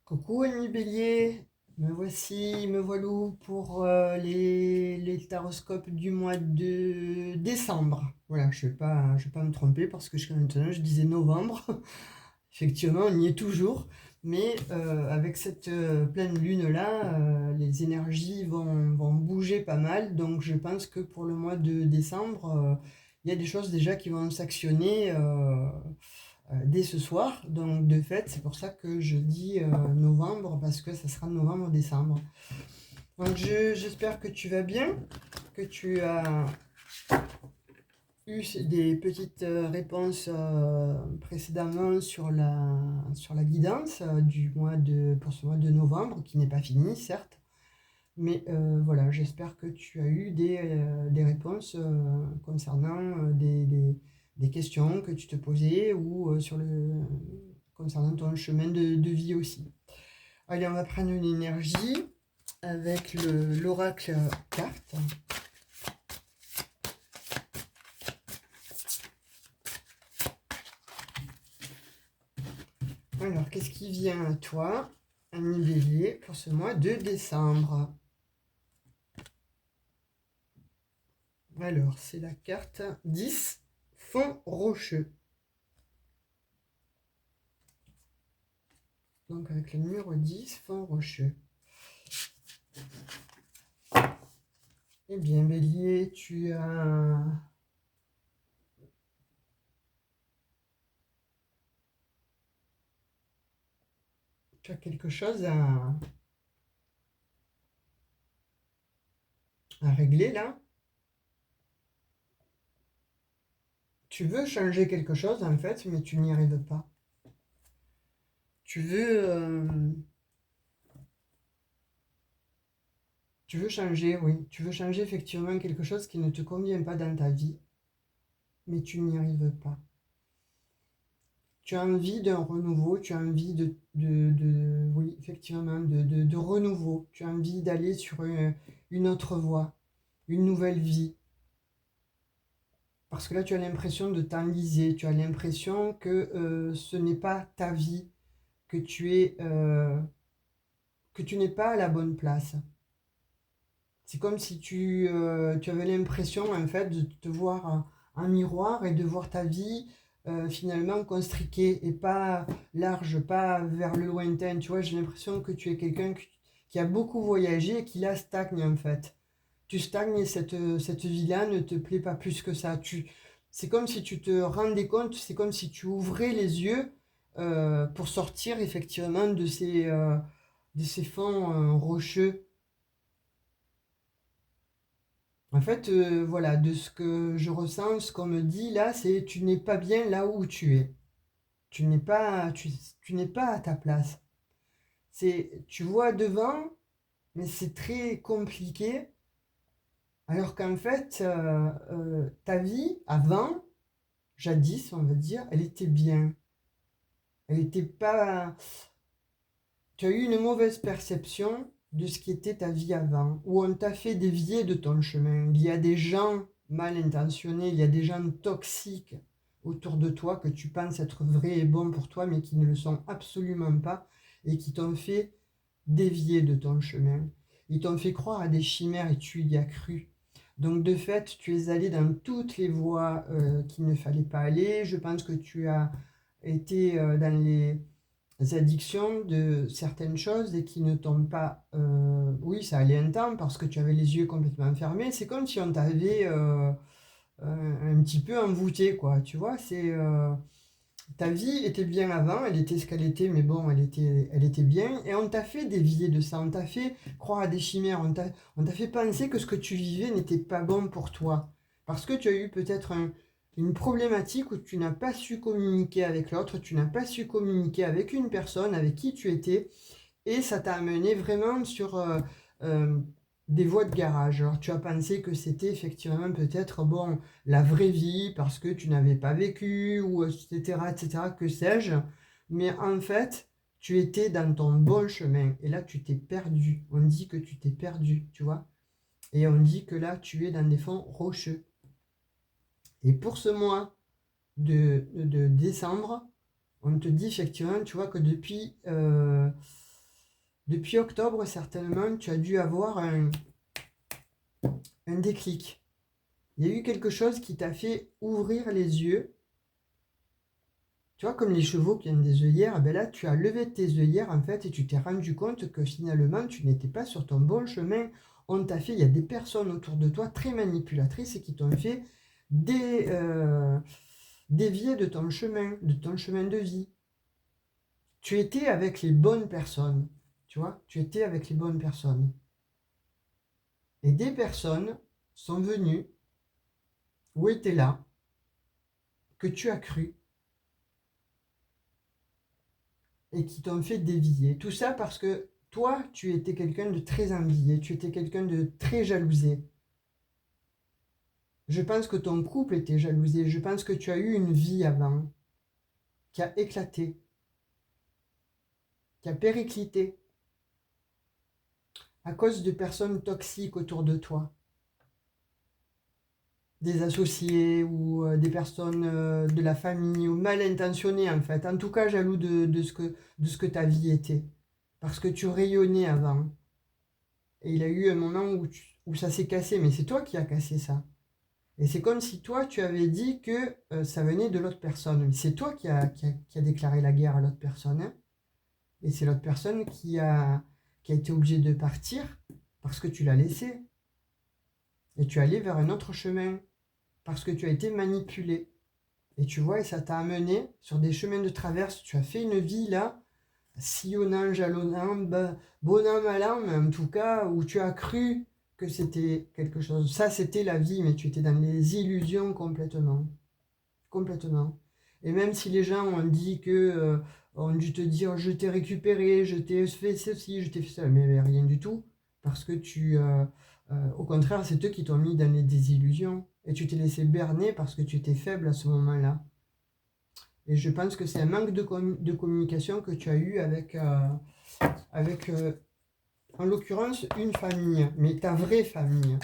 Coucou ami Bélier, me voici, me voilou pour les taroscopes du mois de décembre. Voilà, je vais pas me tromper parce que jusqu'à maintenant je disais novembre. Effectivement, on y est toujours, mais avec cette pleine lune-là, les énergies vont bouger pas mal. Donc je pense que pour le mois de décembre, il y a des choses déjà qui vont s'actionner. Dès ce soir. Donc de fait, c'est pour ça que je dis novembre, parce que ça sera novembre-décembre. Donc j'espère que tu vas bien, que tu as eu des petites réponses précédemment sur la guidance pour ce mois de novembre, qui n'est pas fini, certes. Mais voilà, j'espère que tu as eu des réponses concernant des questions que tu te posais ou concernant ton chemin de vie aussi. Allez, on va prendre une énergie avec l'oracle carte. Alors, qu'est-ce qui vient à toi, ami Bélier, pour ce mois de décembre? Alors, c'est la carte 10, fond rocheux. Donc avec le numéro 10, fond rocheux. Eh bien, Bélier, tu as quelque chose à régler là. Tu veux changer quelque chose en fait, mais tu n'y arrives pas. Tu veux, euh, tu veux changer, oui. Tu veux changer effectivement quelque chose qui ne te convient pas dans ta vie, mais tu n'y arrives pas. Tu as envie d'un renouveau, tu as envie oui, effectivement, de renouveau. Tu as envie d'aller sur une autre voie, une nouvelle vie. Parce que là, tu as l'impression de t'enliser, tu as l'impression que ce n'est pas ta vie, que que tu n'es pas à la bonne place. C'est comme si tu avais l'impression en fait de te voir en miroir et de voir ta vie finalement constriquée et pas large, pas vers le lointain. Tu vois, j'ai l'impression que tu es quelqu'un qui a beaucoup voyagé et qui là stagne en fait. Tu stagnes et cette vie-là ne te plaît pas plus que ça. C'est comme si tu te rendais compte, c'est comme si tu ouvrais les yeux pour sortir effectivement de ces fonds rocheux. En fait, voilà, de ce que je ressens, ce qu'on me dit là, c'est tu n'es pas bien là où tu es. Tu n'es pas à ta place. Tu vois devant, mais c'est très compliqué. Alors qu'en fait, ta vie avant, jadis, on va dire, elle était bien. Elle était pas. Tu as eu une mauvaise perception de ce qui était ta vie avant, où on t'a fait dévier de ton chemin. Il y a des gens mal intentionnés, il y a des gens toxiques autour de toi que tu penses être vrais et bons pour toi, mais qui ne le sont absolument pas, et qui t'ont fait dévier de ton chemin. Ils t'ont fait croire à des chimères et tu y as cru. Donc de fait, tu es allé dans toutes les voies qu'il ne fallait pas aller. Je pense que tu as été dans les addictions de certaines choses et qui ne t'ont pas... oui, ça allait un temps parce que tu avais les yeux complètement fermés. C'est comme si on t'avait un petit peu envoûté, quoi. Tu vois, ta vie était bien avant, elle était ce qu'elle était, mais bon, elle était bien. Et on t'a fait dévier de ça, on t'a fait croire à des chimères, on t'a fait penser que ce que tu vivais n'était pas bon pour toi. Parce que tu as eu peut-être une problématique où tu n'as pas su communiquer avec l'autre, tu n'as pas su communiquer avec une personne avec qui tu étais, et ça t'a amené vraiment sur euh, des voies de garage. Alors tu as pensé que c'était effectivement peut-être bon la vraie vie parce que tu n'avais pas vécu ou etc etc que sais-je. Mais en fait tu étais dans ton bon chemin et là tu t'es perdu. On dit que tu t'es perdu, tu vois. Et on dit que là tu es dans des fonds rocheux. Et pour ce mois de décembre, on te dit effectivement, tu vois que depuis Depuis octobre, certainement, tu as dû avoir un déclic. Il y a eu quelque chose qui t'a fait ouvrir les yeux. Tu vois, comme les chevaux qui ont des œillères, ben là, tu as levé tes œillères, en fait, et tu t'es rendu compte que finalement, tu n'étais pas sur ton bon chemin. On t'a fait, il y a des personnes autour de toi très manipulatrices qui t'ont fait dévier de ton chemin de vie. Tu étais avec les bonnes personnes, tu vois, tu étais avec les bonnes personnes. Et des personnes sont venues, ou étaient là, que tu as cru, et qui t'ont fait dévier. Tout ça parce que toi, tu étais quelqu'un de très envié, tu étais quelqu'un de très jalousé. Je pense que ton couple était jalousé, je pense que tu as eu une vie avant qui a éclaté, qui a périclité à cause de personnes toxiques autour de toi. Des associés ou des personnes de la famille ou mal intentionnées en fait. En tout cas, jaloux de ce que ta vie était. Parce que tu rayonnais avant. Et il y a eu un moment où ça s'est cassé, mais c'est toi qui as cassé ça. Et c'est comme si toi, tu avais dit que ça venait de l'autre personne. C'est toi qui a déclaré la guerre à l'autre personne. Hein. Et c'est l'autre personne qui a été obligée de partir parce que tu l'as laissé. Et tu es allé vers un autre chemin parce que tu as été manipulé. Et tu vois, et ça t'a amené sur des chemins de traverse. Tu as fait une vie là, sillonnant, jalonnant, bon an, mal an, mais en tout cas, où tu as cru que c'était quelque chose. Ça, c'était la vie, mais tu étais dans les illusions complètement. Complètement. Et même si les gens ont dit que, ont dû te dire, je t'ai récupéré, je t'ai fait ceci, je t'ai fait ça, mais rien du tout. Parce que au contraire, c'est eux qui t'ont mis dans les désillusions. Et tu t'es laissé berner parce que tu étais faible à ce moment-là. Et je pense que c'est un manque de communication que tu as eu avec en l'occurrence, une famille, mais ta vraie famille.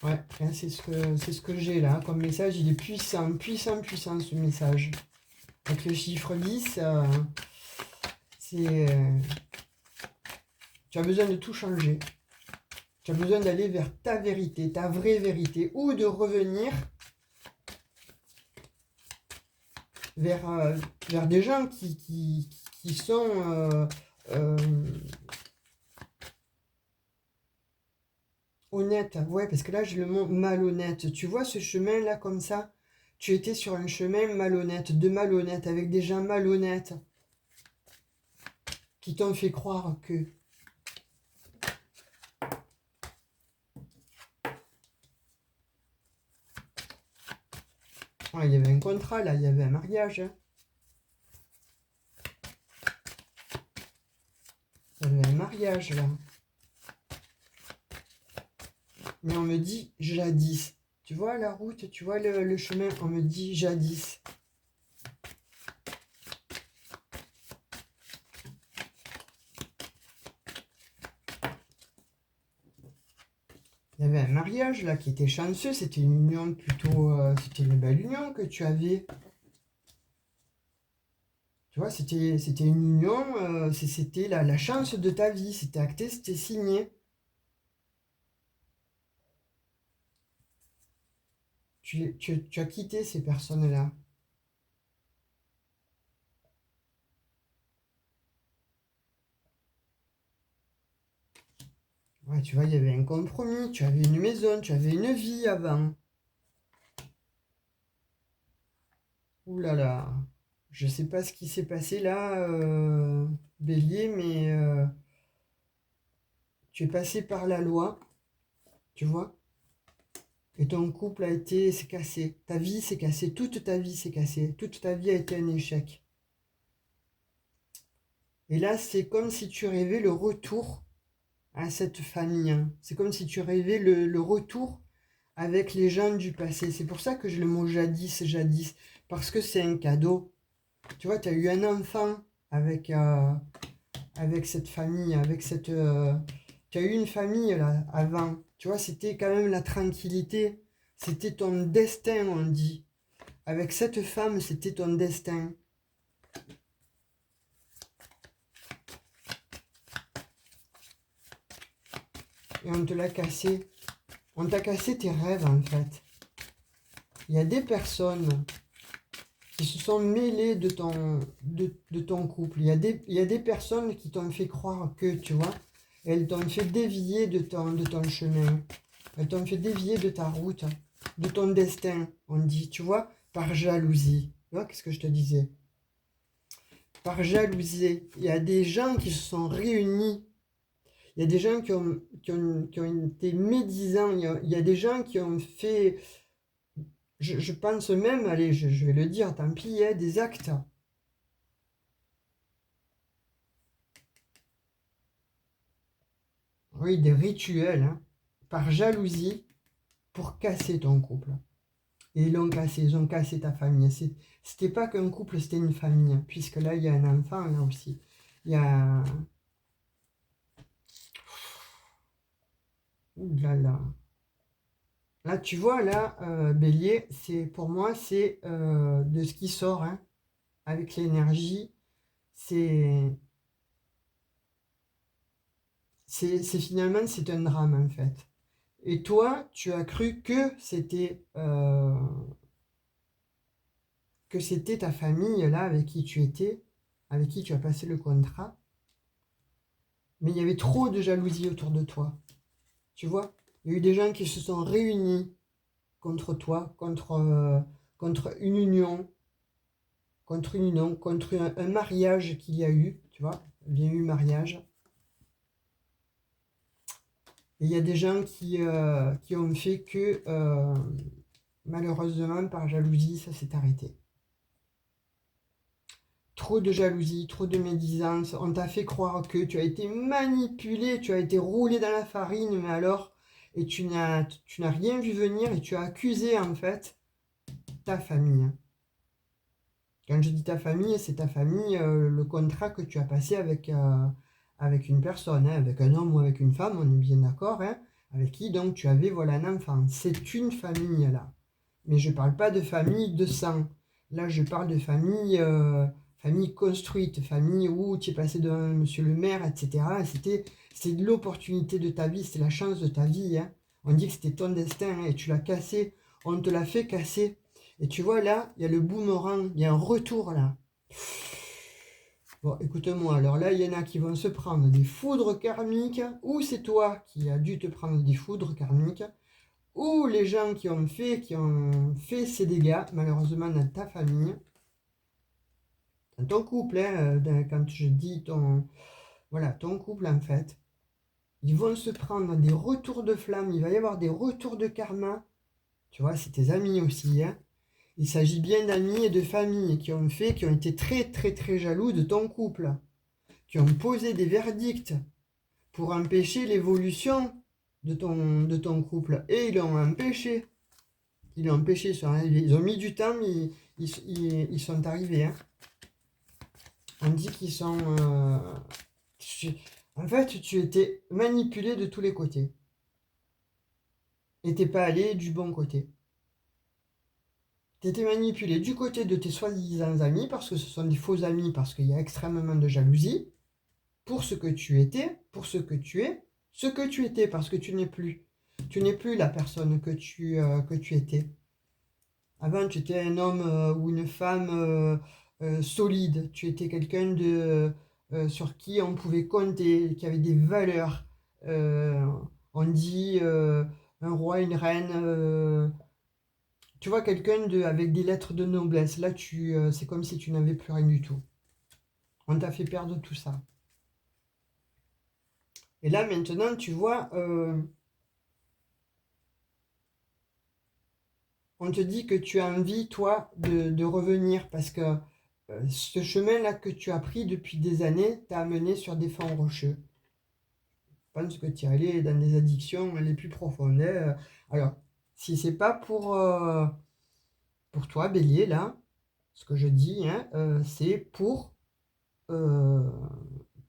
Ouais, c'est ce que j'ai là comme message. Il est puissant, puissant, puissant ce message. Avec le chiffre 10, c'est, tu as besoin de tout changer. Tu as besoin d'aller vers ta vérité, ta vraie vérité, ou de revenir vers des gens qui sont honnêtes. Ouais, parce que là, j'ai le mot malhonnête. Tu vois ce chemin-là comme ça? Tu étais sur un chemin malhonnête, de malhonnête, avec des gens malhonnêtes qui t'ont fait croire que... Ouais, il y avait un contrat là, il y avait un mariage. Hein. Il y avait un mariage là. Mais on me dit jadis. Tu vois la route, tu vois le chemin, on me dit jadis. Il y avait un mariage là qui était chanceux, c'était une union plutôt... c'était une belle union que tu avais. Tu vois, c'était une union, c'était la chance de ta vie, c'était acté, c'était signé. Tu as quitté ces personnes-là. Ouais, tu vois, il y avait un compromis, tu avais une maison, tu avais une vie avant. Ouh là là, je sais pas ce qui s'est passé là, Bélier, mais tu es passé par la loi, tu vois, et ton couple s'est cassé, ta vie s'est cassée, toute ta vie s'est cassée, toute ta vie a été un échec. Et là, c'est comme si tu rêvais le retour à cette famille. Hein. C'est comme si tu rêvais le retour avec les gens du passé. C'est pour ça que j'ai le mot jadis, jadis, parce que c'est un cadeau. Tu vois, tu as eu un enfant avec cette famille, tu as eu une famille là, avant. Tu vois, c'était quand même la tranquillité. C'était ton destin, on dit. Avec cette femme, c'était ton destin. et on te l'a cassé. On t'a cassé tes rêves, en fait. Il y a des personnes qui se sont mêlées de ton couple. Il y a des personnes qui t'ont fait croire que, tu vois, elles t'ont fait dévier de ton chemin. Elles t'ont fait dévier de ta route, de ton destin, on dit, tu vois, par jalousie. Tu vois, qu'est-ce que je te disais? Par jalousie. Il y a des gens qui se sont réunis. Il y a des gens qui ont été médisants. Il y a des gens qui ont fait, je pense même, allez, je vais le dire, tant pis, hein, des actes. Oui, des rituels, hein, par jalousie pour casser ton couple. Et ils ont cassé ta famille. C'était pas qu'un couple, c'était une famille, puisque là, il y a un enfant, là aussi. Il y a... Ouh là là. Là, tu vois, là, Bélier, pour moi, c'est de ce qui sort, hein, avec l'énergie. C'est, finalement, c'est un drame, en fait. Et toi, tu as cru que c'était ta famille, là, avec qui tu étais, avec qui tu as passé le contrat. Mais il y avait trop de jalousie autour de toi. Tu vois? Il y a eu des gens qui se sont réunis contre toi, contre une union, contre un mariage qu'il y a eu, tu vois? Il y a eu mariage. Et il y a des gens qui ont fait que, malheureusement, par jalousie, ça s'est arrêté. Trop de jalousie, trop de médisance, on t'a fait croire que tu as été manipulé, tu as été roulé dans la farine, mais alors, et tu n'as rien vu venir et tu as accusé en fait ta famille. Quand je dis ta famille, c'est ta famille, le contrat que tu as passé avec une personne, hein, avec un homme ou avec une femme, on est bien d'accord, hein, avec qui donc tu avais voilà, un enfant. C'est une famille là. Mais je ne parle pas de famille de sang. Là, je parle de famille, famille construite, famille où tu es passé devant monsieur le maire, etc. C'est de l'opportunité de ta vie, c'est la chance de ta vie. Hein. On dit que c'était ton destin hein, et tu l'as cassé. On te l'a fait casser. Et tu vois, là, il y a le boomerang, il y a un retour là. Bon, écoute-moi, alors là, il y en a qui vont se prendre des foudres karmiques, ou c'est toi qui as dû te prendre des foudres karmiques, ou les gens qui ont fait ces dégâts, malheureusement, dans ta famille, dans ton couple, hein, quand je dis voilà, ton couple, en fait, ils vont se prendre des retours de flamme, il va y avoir des retours de karma, tu vois, c'est tes amis aussi, hein. Il s'agit bien d'amis et de familles qui ont été très, très, très jaloux de ton couple, qui ont posé des verdicts pour empêcher l'évolution de ton couple, et ils l'ont empêché. Ils l'ont empêché, ils ont mis du temps, mais ils sont arrivés. Hein. On dit qu'ils sont... en fait, tu étais manipulé de tous les côtés. Et t'es pas allé du bon côté. Tu étais manipulé du côté de tes soi-disant amis, parce que ce sont des faux amis, parce qu'il y a extrêmement de jalousie, pour ce que tu étais, pour ce que tu es, ce que tu étais, parce que tu n'es plus. Tu n'es plus la personne que tu étais. Avant, tu étais un homme ou une femme solide. Tu étais quelqu'un sur qui on pouvait compter, qui avait des valeurs. Euh, on dit un roi, une reine. Tu vois, quelqu'un avec des lettres de noblesse. Là, c'est comme si tu n'avais plus rien du tout. On t'a fait perdre tout ça. Et là, maintenant, tu vois, on te dit que tu as envie, toi, de revenir parce que ce chemin-là que tu as pris depuis des années t'a amené sur des fonds rocheux. Je pense que tu es allé dans des addictions les plus profondes. Hein. Alors, si c'est pas pour toi, Bélier, là, ce que je dis, hein, c'est euh,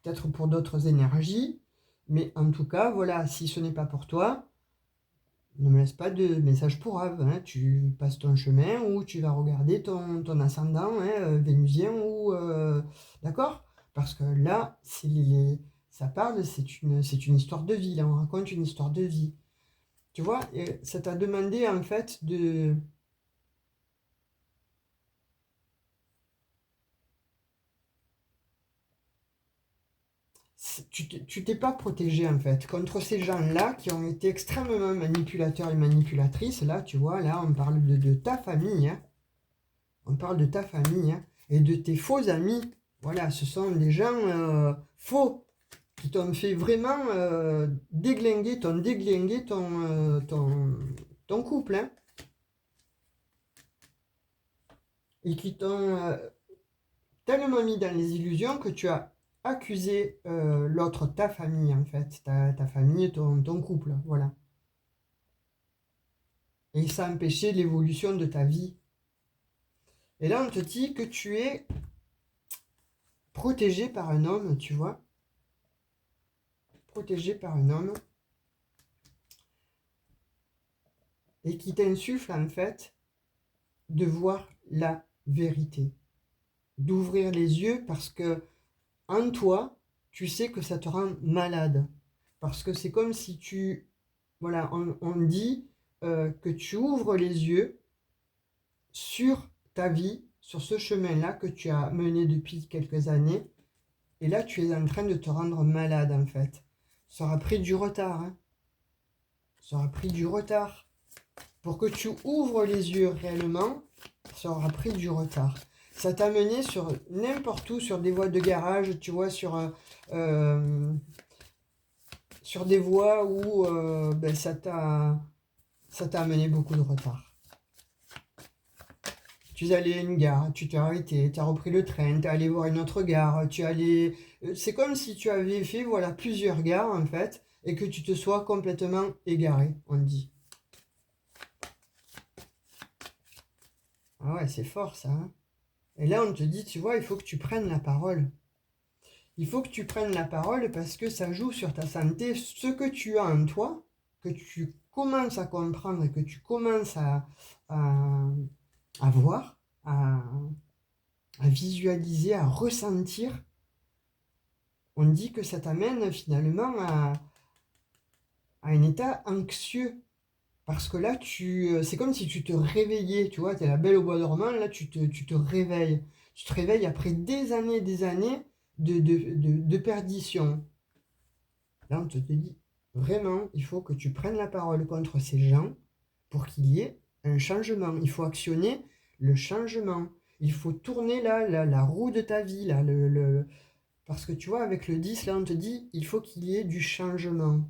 peut-être pour d'autres énergies, mais en tout cas, voilà, si ce n'est pas pour toi, ne me laisse pas de message pour Ave. Hein. Tu passes ton chemin ou tu vas regarder ton ascendant hein, vénusien ou d'accord? Parce que là, Ça parle, c'est une histoire de vie, là, on raconte une histoire de vie. Tu vois, et ça t'a demandé en fait de... Tu t'es pas protégé en fait contre ces gens-là qui ont été extrêmement manipulateurs et manipulatrices. Là, tu vois, là, on parle de ta famille, hein. On parle de ta famille, hein, et de tes faux amis. Voilà, ce sont des gens faux qui t'ont fait vraiment déglinguer, t'ont déglingué ton couple, hein, et qui t'ont tellement mis dans les illusions que tu as accusé l'autre, ta famille en fait, ta famille, ton couple, voilà. Et ça a empêché l'évolution de ta vie. Et là, on te dit que tu es protégé par un homme, tu vois, protégé par un homme, et qui t'insuffle en fait de voir la vérité, d'ouvrir les yeux parce que en toi, tu sais que ça te rend malade. Parce que c'est comme si tu... Voilà, on dit que tu ouvres les yeux sur ta vie, sur ce chemin-là que tu as mené depuis quelques années. Et là, tu es en train de te rendre malade, en fait. Ça aura pris du retard, hein. Ça aura pris du retard. Pour que tu ouvres les yeux réellement, ça aura pris du retard. Ça t'a mené sur n'importe où, sur des voies de garage, tu vois, sur des voies où ben, ça t'a amené beaucoup de retard. Tu es allé à une gare, tu t'es arrêté, tu as repris le train, tu es allé voir une autre gare, tu es allé... C'est comme si tu avais fait voilà, plusieurs gares, en fait, et que tu te sois complètement égaré, on dit. Ah ouais, c'est fort ça, hein. Et là, on te dit, tu vois, il faut que tu prennes la parole. Il faut que tu prennes la parole parce que ça joue sur ta santé. Ce que tu as en toi, que tu commences à comprendre et que tu commences à, à voir, à visualiser, à ressentir, on dit que ça t'amène finalement à un état anxieux. Parce que là, c'est comme si tu te réveillais, tu vois, tu es la belle au bois dormant, là, tu te réveilles. Tu te réveilles après des années de perdition. Là, on te dit, vraiment, il faut que tu prennes la parole contre ces gens pour qu'il y ait un changement. Il faut actionner le changement. Il faut tourner là, la roue de ta vie, là, parce que tu vois, avec le 10 là, on te dit, il faut qu'il y ait du changement.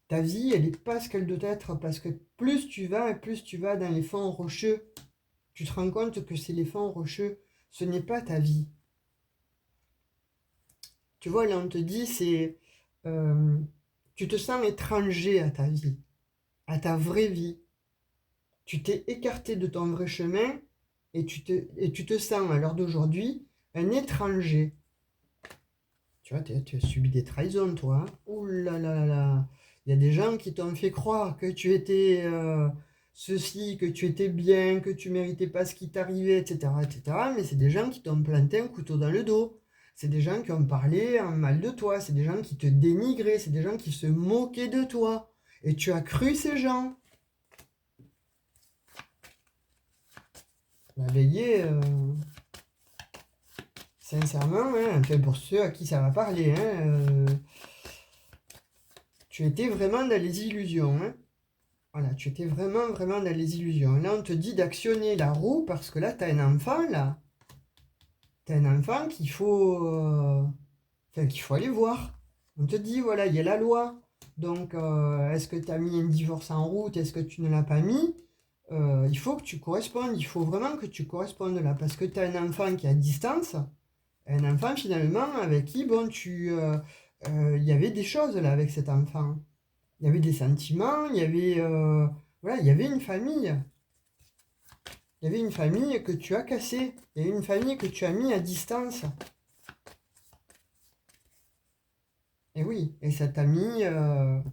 Ta vie, elle n'est pas ce qu'elle doit être, parce que plus tu vas et plus tu vas dans les fonds rocheux, tu te rends compte que c'est les fonds rocheux, ce n'est pas ta vie. Tu vois, là, on te dit, euh, tu te sens étranger à ta vie, à ta vraie vie. Tu t'es écarté de ton vrai chemin et tu te sens, à l'heure d'aujourd'hui, un étranger. Tu vois, tu as subi des trahisons, toi, hein. Ouh là là là là. Il y a des gens qui t'ont fait croire que tu étais ceci, que tu étais bien, que tu méritais pas ce qui t'arrivait, etc., etc. Mais c'est des gens qui t'ont planté un couteau dans le dos. C'est des gens qui ont parlé en mal de toi. C'est des gens qui te dénigraient. C'est des gens qui se moquaient de toi. Et tu as cru ces gens. La veillée, sincèrement, hein, enfin pour ceux à qui ça va parler, hein, tu étais vraiment dans les illusions, hein. Voilà, tu étais vraiment, vraiment dans les illusions. Là, on te dit d'actionner la roue parce que là, tu as un enfant, là. Tu as un enfant qu'il faut aller voir. On te dit, voilà, il y a la loi. Donc, est-ce que tu as mis un divorce en route? Est-ce que tu ne l'as pas mis? Il faut que tu correspondes. Il faut vraiment que tu correspondes là. Parce que tu as un enfant qui est à distance. Un enfant, finalement, avec qui, bon, il y avait des choses, là, avec cet enfant. Il y avait des sentiments, voilà, il y avait une famille. Il y avait une famille que tu as cassée. Il y avait une famille que tu as mis à distance. Et oui, et ça t'a mis,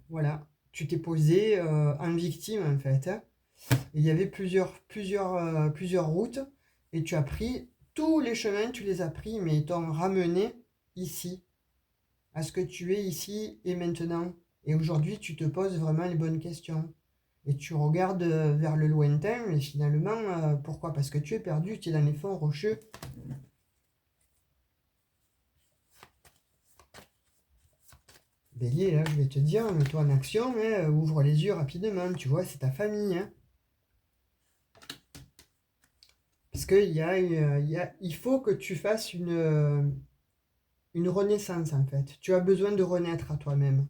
voilà, tu t'es posé en victime en fait, hein. Et il y avait plusieurs routes et tu as pris tous les chemins, tu les as pris, mais ils t'ont ramené ici. à ce que tu es ici et maintenant. Et aujourd'hui, tu te poses vraiment les bonnes questions. Et tu regardes vers le lointain, et finalement, pourquoi? Parce que tu es perdu, tu es dans les fonds rocheux. Bélier, là, je vais te dire, mets-toi en action, hein, ouvre les yeux rapidement, tu vois, c'est ta famille. Hein. Parce il faut que tu fasses une renaissance, en fait. Tu as besoin de renaître à toi-même.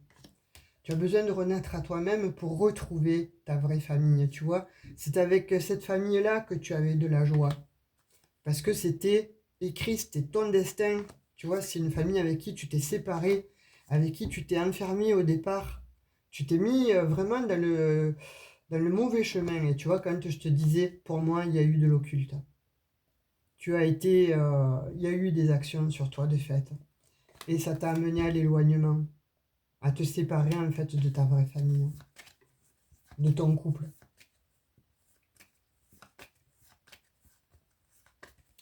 Tu as besoin de renaître à toi-même pour retrouver ta vraie famille, tu vois. C'est avec cette famille-là que tu avais de la joie. Parce que c'était écrit, c'était ton destin. Tu vois, c'est une famille avec qui tu t'es séparé, avec qui tu t'es enfermé au départ. Tu t'es mis vraiment dans le mauvais chemin. Et tu vois, quand je te disais, pour moi, il y a eu de l'occulte. Il y a eu des actions sur toi de fait. Et ça t'a amené à l'éloignement, à te séparer en fait de ta vraie famille, de ton couple.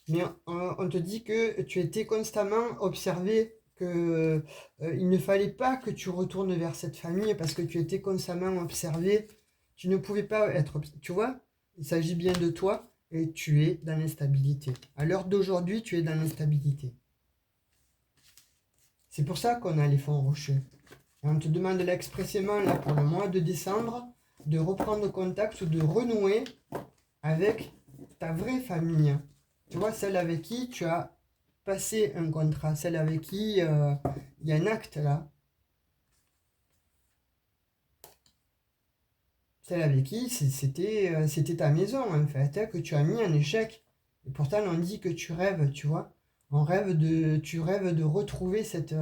Mais on te dit que tu étais constamment observé, que il ne fallait pas que tu retournes vers cette famille parce que tu étais constamment observé. Tu ne pouvais pas être, tu vois, il s'agit bien de toi et tu es dans l'instabilité. À l'heure d'aujourd'hui, tu es dans l'instabilité. C'est pour ça qu'on a les fonds rocheux. Et on te demande là expressément, là, pour le mois de décembre, de reprendre contact ou de renouer avec ta vraie famille. Tu vois, celle avec qui tu as passé un contrat, celle avec qui il y a un acte là, celle avec qui c'était ta maison en fait, hein, que tu as mis en échec. Et pourtant on dit que tu rêves, tu vois. Tu rêves de retrouver cette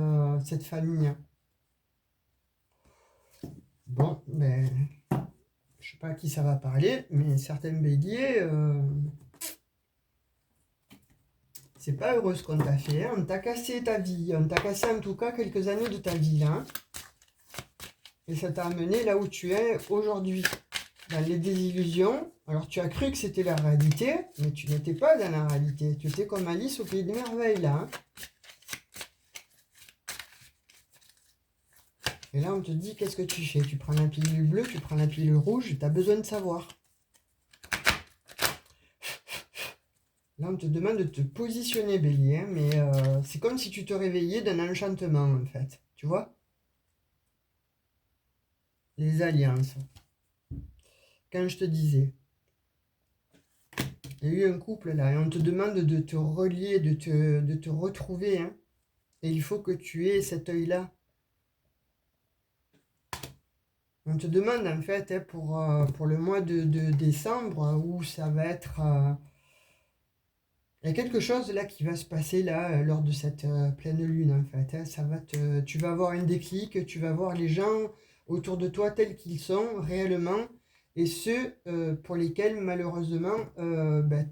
famille. Bon, ben, je sais pas à qui ça va parler, mais certains béliers, c'est pas heureux ce qu'on t'a fait. Hein. On t'a cassé ta vie, on t'a cassé en tout cas quelques années de ta vie là. Hein. Et ça t'a amené là où tu es aujourd'hui, dans les désillusions. Alors tu as cru que c'était la réalité, mais tu n'étais pas dans la réalité. Tu étais comme Alice au pays des merveilles là. Hein. Et là on te dit qu'est-ce que tu fais? Tu prends la pilule bleue, tu prends la pilule rouge, tu as besoin de savoir. Là on te demande de te positionner bélier, hein, mais c'est comme si tu te réveillais d'un enchantement en fait. Tu vois? Les alliances. Quand je te disais, il y a eu un couple là, et on te demande de te relier, de te retrouver, hein, et il faut que tu aies cet œil-là. On te demande en fait hein, pour le mois de décembre où ça va être... il y a quelque chose là qui va se passer là lors de cette pleine lune en fait. Hein, tu vas avoir un déclic, tu vas voir les gens autour de toi tels qu'ils sont réellement et ceux pour lesquels malheureusement ben,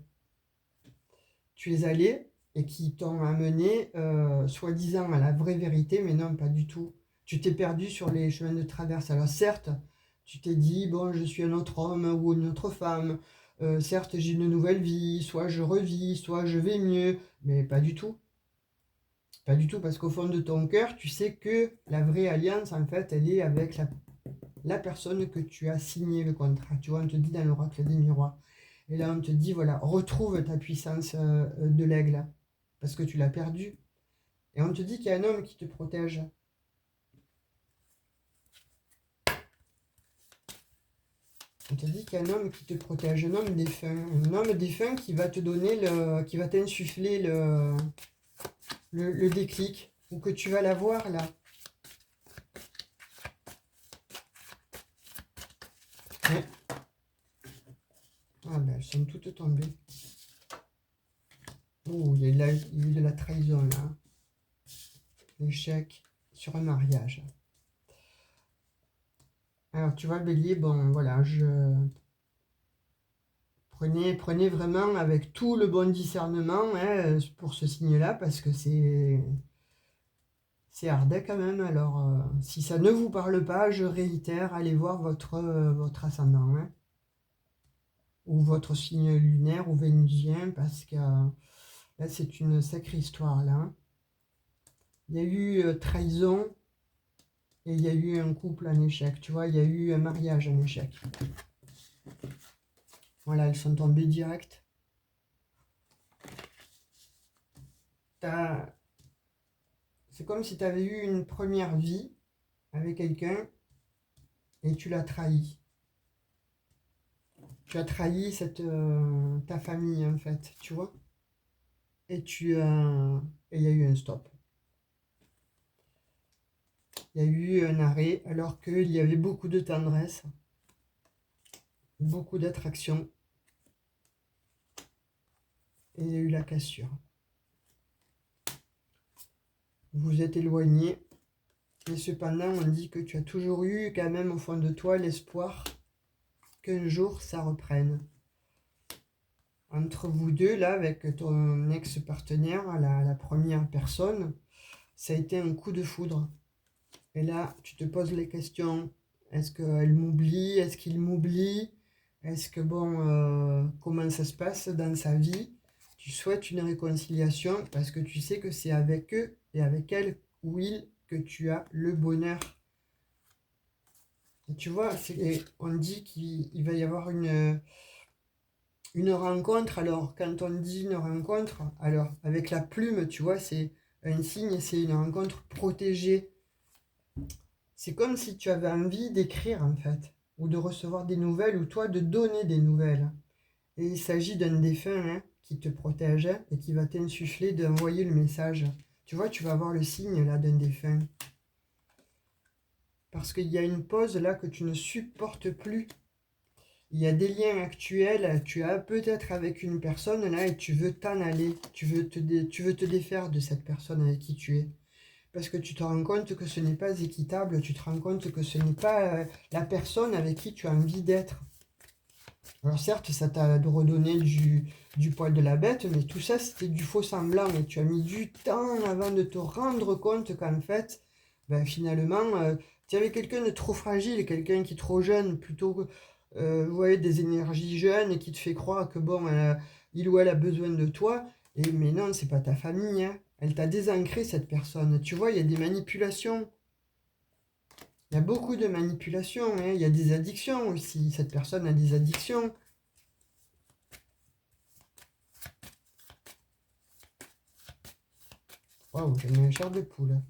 tu es allé et qui t'ont amené soi-disant à la vraie vérité, mais non, pas du tout. Tu t'es perdu sur les chemins de traverse. Alors certes, tu t'es dit, bon, je suis un autre homme ou une autre femme, certes, j'ai une nouvelle vie, soit je revis, soit je vais mieux, mais pas du tout. Pas du tout, parce qu'au fond de ton cœur, tu sais que la vraie alliance, en fait, elle est avec la personne que tu as signé le contrat. Tu vois, on te dit dans l'oracle des miroirs. Et là, on te dit, voilà, retrouve ta puissance de l'aigle, parce que tu l'as perdue. Et on te dit qu'il y a un homme qui te protège. On te dit qu'il y a un homme qui te protège, un homme défunt. Un homme défunt qui va te donner qui va t'insuffler le déclic, ou que tu vas l'avoir là. Ouais. Ah ben, elles sont toutes tombées. Oh, il y a eu de la trahison là. L'échec sur un mariage. Alors, tu vois, Bélier, bon, voilà, prenez vraiment avec tout le bon discernement hein, pour ce signe-là, parce que c'est hardais quand même. Alors, si ça ne vous parle pas, je réitère, allez voir votre ascendant, hein, ou votre signe lunaire ou vénusien, parce que là, c'est une sacrée histoire, là. Hein. Il y a eu trahison et il y a eu un couple en échec. Tu vois, il y a eu un mariage en échec. Voilà, elles sont tombées direct. C'est comme si tu avais eu une première vie avec quelqu'un et tu l'as trahi. Tu as trahi ta famille, en fait, tu vois. Et il y a eu un stop. Il y a eu un arrêt alors qu'il y avait beaucoup de tendresse, beaucoup d'attraction. Et il y a eu la cassure. Vous vous êtes éloignés. Et cependant, on dit que tu as toujours eu quand même au fond de toi l'espoir qu'un jour ça reprenne. Entre vous deux, là, avec ton ex-partenaire, la première personne, ça a été un coup de foudre. Et là, tu te poses les questions. Est-ce qu'elle m'oublie? Est-ce qu'il m'oublie? Est-ce que, comment ça se passe dans sa vie? Tu souhaites une réconciliation parce que tu sais que c'est avec eux et avec elle ou il que tu as le bonheur. Et tu vois, on dit qu'il va y avoir une rencontre. Alors, quand on dit une rencontre, alors avec la plume, tu vois, c'est un signe, c'est une rencontre protégée. C'est comme si tu avais envie d'écrire, en fait, ou de recevoir des nouvelles, ou toi de donner des nouvelles. Et il s'agit d'un défunt qui te protège et qui va t'insuffler d'envoyer le message. Tu vois, tu vas avoir le signe là d'un défunt. Parce qu'il y a une pause là que tu ne supportes plus. Il y a des liens actuels, tu as peut-être avec une personne là et tu veux t'en aller. Tu veux te défaire de cette personne avec qui tu es. Parce que tu te rends compte que ce n'est pas équitable, tu te rends compte que ce n'est pas la personne avec qui tu as envie d'être. Alors certes, ça t'a redonné du poil de la bête, mais tout ça, c'était du faux semblant. Et tu as mis du temps avant de te rendre compte qu'en fait, finalement, tu avais quelqu'un de trop fragile, quelqu'un qui est trop jeune, plutôt que, vous voyez, des énergies jeunes et qui te fait croire que, il ou elle a besoin de toi. Mais non, c'est pas ta famille, hein. Elle t'a désancré, cette personne. Tu vois, il y a des manipulations. Il y a beaucoup de manipulations, hein. Il y a des addictions aussi. Cette personne a des addictions. Waouh, j'ai mis un chair de poule.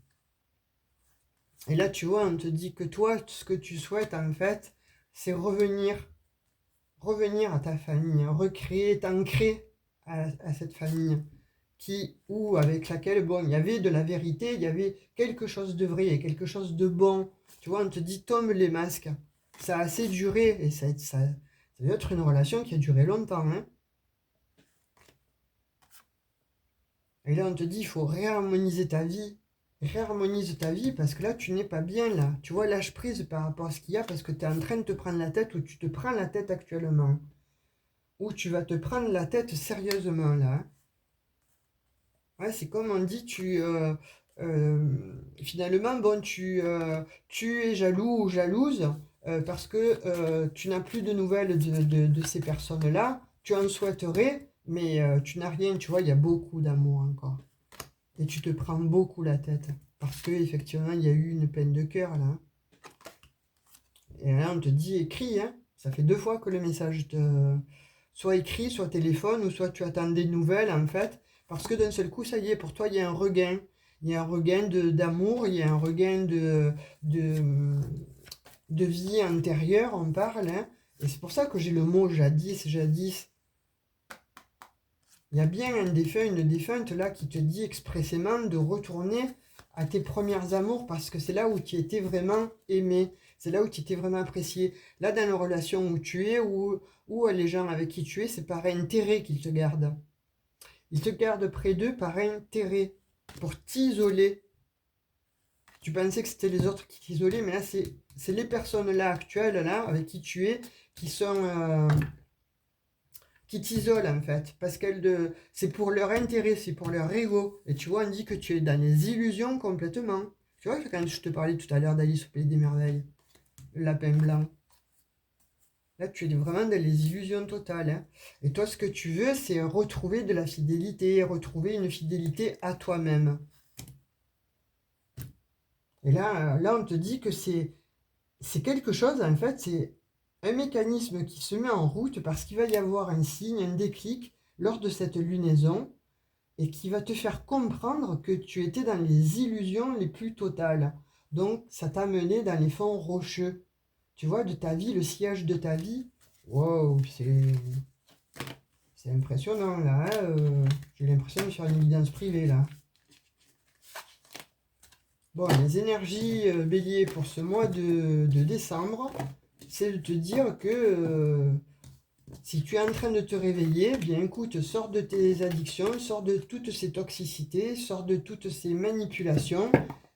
Et là, tu vois, on te dit que toi, ce que tu souhaites, en fait, c'est revenir à ta famille, hein, recréer, t'ancrer à cette famille ou avec laquelle, il y avait de la vérité, il y avait quelque chose de vrai, quelque chose de bon. Tu vois, on te dit, tombe les masques. Ça a assez duré, et ça doit être une relation qui a duré longtemps, hein. Et là, on te dit, il faut réharmoniser ta vie. Réharmonise ta vie parce que là, tu n'es pas bien là. Tu vois, lâche prise par rapport à ce qu'il y a parce que tu es en train de te prendre la tête ou tu te prends la tête actuellement. Ou tu vas te prendre la tête sérieusement là, hein. Ouais, c'est comme on dit, finalement, tu es jaloux ou jalouse parce que tu n'as plus de nouvelles de ces personnes-là. Tu en souhaiterais, mais tu n'as rien. Tu vois, il y a beaucoup d'amour encore. Et tu te prends beaucoup la tête. Parce que effectivement, il y a eu une peine de cœur là. Et là, on te dit écris, hein. Ça fait 2 fois que le message soit écrit, soit téléphone, ou soit tu attends des nouvelles en fait. Parce que d'un seul coup, ça y est, pour toi, il y a un regain. Il y a un regain d'amour, il y a un regain de, de vie intérieure, on parle, hein. Et c'est pour ça que j'ai le mot jadis, jadis. Il y a bien un défunt, une défunte là qui te dit expressément de retourner à tes premières amours parce que c'est là où tu étais vraiment aimé, c'est là où tu étais vraiment apprécié. Là, dans la relation où tu es, ou les gens avec qui tu es, c'est par intérêt qu'ils te gardent. Ils te gardent près d'eux par intérêt, pour t'isoler. Tu pensais que c'était les autres qui t'isolaient, mais là, c'est les personnes là actuelles, là, avec qui tu es, qui sont... qui t'isolent en fait, parce c'est pour leur intérêt, c'est pour leur ego. Et tu vois, on dit que tu es dans les illusions complètement. Tu vois, quand je te parlais tout à l'heure d'Alice au Pays des Merveilles, le lapin blanc, là tu es vraiment dans les illusions totales, hein. Et toi, ce que tu veux, c'est retrouver de la fidélité, retrouver une fidélité à toi-même. Et là, on te dit que c'est quelque chose, en fait, c'est un mécanisme qui se met en route parce qu'il va y avoir un signe, un déclic lors de cette lunaison et qui va te faire comprendre que tu étais dans les illusions les plus totales. Donc, ça t'a mené dans les fonds rocheux. Tu vois, de ta vie, le sillage de ta vie. Wow, c'est impressionnant, là. Hein, j'ai l'impression de faire une évidence privée, là. Bon, les énergies bélier pour ce mois de décembre, c'est de te dire que si tu es en train de te réveiller, bien écoute, sors de tes addictions, sors de toutes ces toxicités, sors de toutes ces manipulations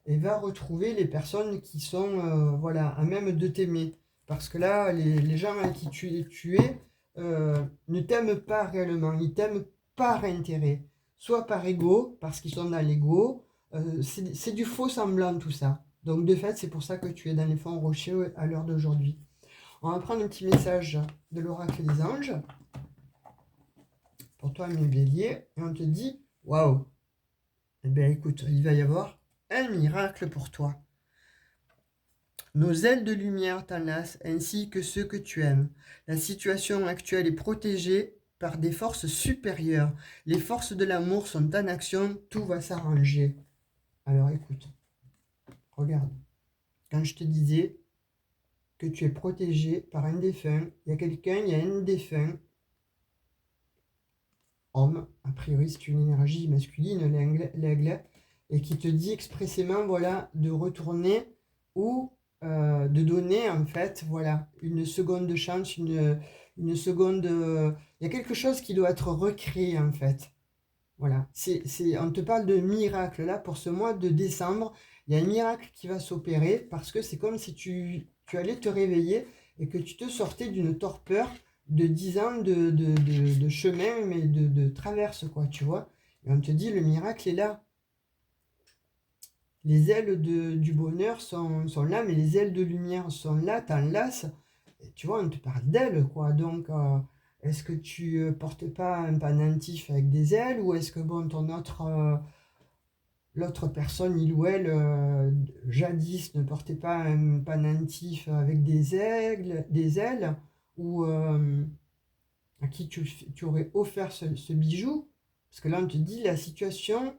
et va retrouver les personnes qui sont voilà, à même de t'aimer. Parce que là, les gens à qui tu es ne t'aiment pas réellement, ils t'aiment par intérêt. Soit par ego, parce qu'ils sont dans l'ego, c'est du faux semblant tout ça. Donc de fait, c'est pour ça que tu es dans les fonds rochers à l'heure d'aujourd'hui. On va prendre un petit message de l'oracle des anges pour toi, mes béliers, et on te dit waouh! Eh bien, écoute, il va y avoir un miracle pour toi. Nos ailes de lumière t'enlacent ainsi que ceux que tu aimes. La situation actuelle est protégée par des forces supérieures. Les forces de l'amour sont en action, tout va s'arranger. Alors écoute, regarde, quand je te disais que tu es protégé par un défunt, il y a un défunt homme, a priori c'est une énergie masculine, l'aigle, et qui te dit expressément, voilà, de retourner ou de donner, en fait, voilà, une seconde chance, une seconde... il y a quelque chose qui doit être recréé, en fait. Voilà, on te parle de miracle, là, pour ce mois de décembre, il y a un miracle qui va s'opérer, parce que c'est comme si tu allais te réveiller et que tu te sortais d'une torpeur de 10 ans de chemin, mais de traverse, quoi, tu vois. Et on te dit, le miracle est là. Les ailes du bonheur sont là, mais les ailes de lumière sont là, t'enlaces. Et tu vois, on te parle d'ailes, quoi. Donc, est-ce que tu portes pas un pendentif avec des ailes, ou est-ce que, bon, l'autre personne, il ou elle, jadis, ne portait pas un pendentif avec des ailes, ou à qui tu aurais offert ce bijou? Parce que là, on te dit, la situation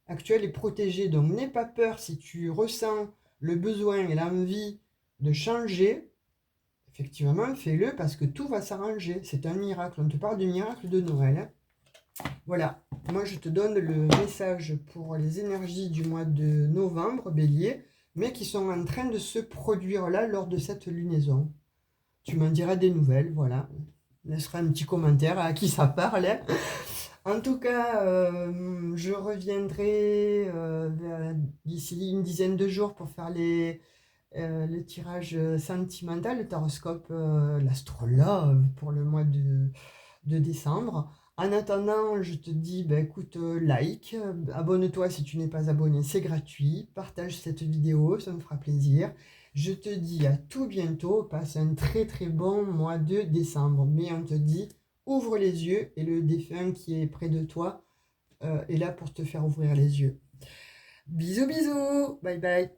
actuelle est protégée. Donc, n'aie pas peur si tu ressens le besoin et l'envie de changer. Effectivement, fais-le parce que tout va s'arranger. C'est un miracle. On te parle du miracle de Noël. Hein. Voilà. Moi, je te donne le message pour les énergies du mois de novembre, bélier, mais qui sont en train de se produire là lors de cette lunaison. Tu m'en diras des nouvelles, voilà. Laissera un petit commentaire à qui ça parle. Hein. En tout cas, je reviendrai d'ici une dizaine de jours pour faire le tirage sentimental, le taroscope, l'astrologue pour le mois de décembre. En attendant, je te dis, bah, écoute, like, abonne-toi si tu n'es pas abonné, c'est gratuit. Partage cette vidéo, ça me fera plaisir. Je te dis à tout bientôt, passe un très très bon mois de décembre. Mais on te dit, ouvre les yeux et le défunt qui est près de toi est là pour te faire ouvrir les yeux. Bisous bisous, bye bye.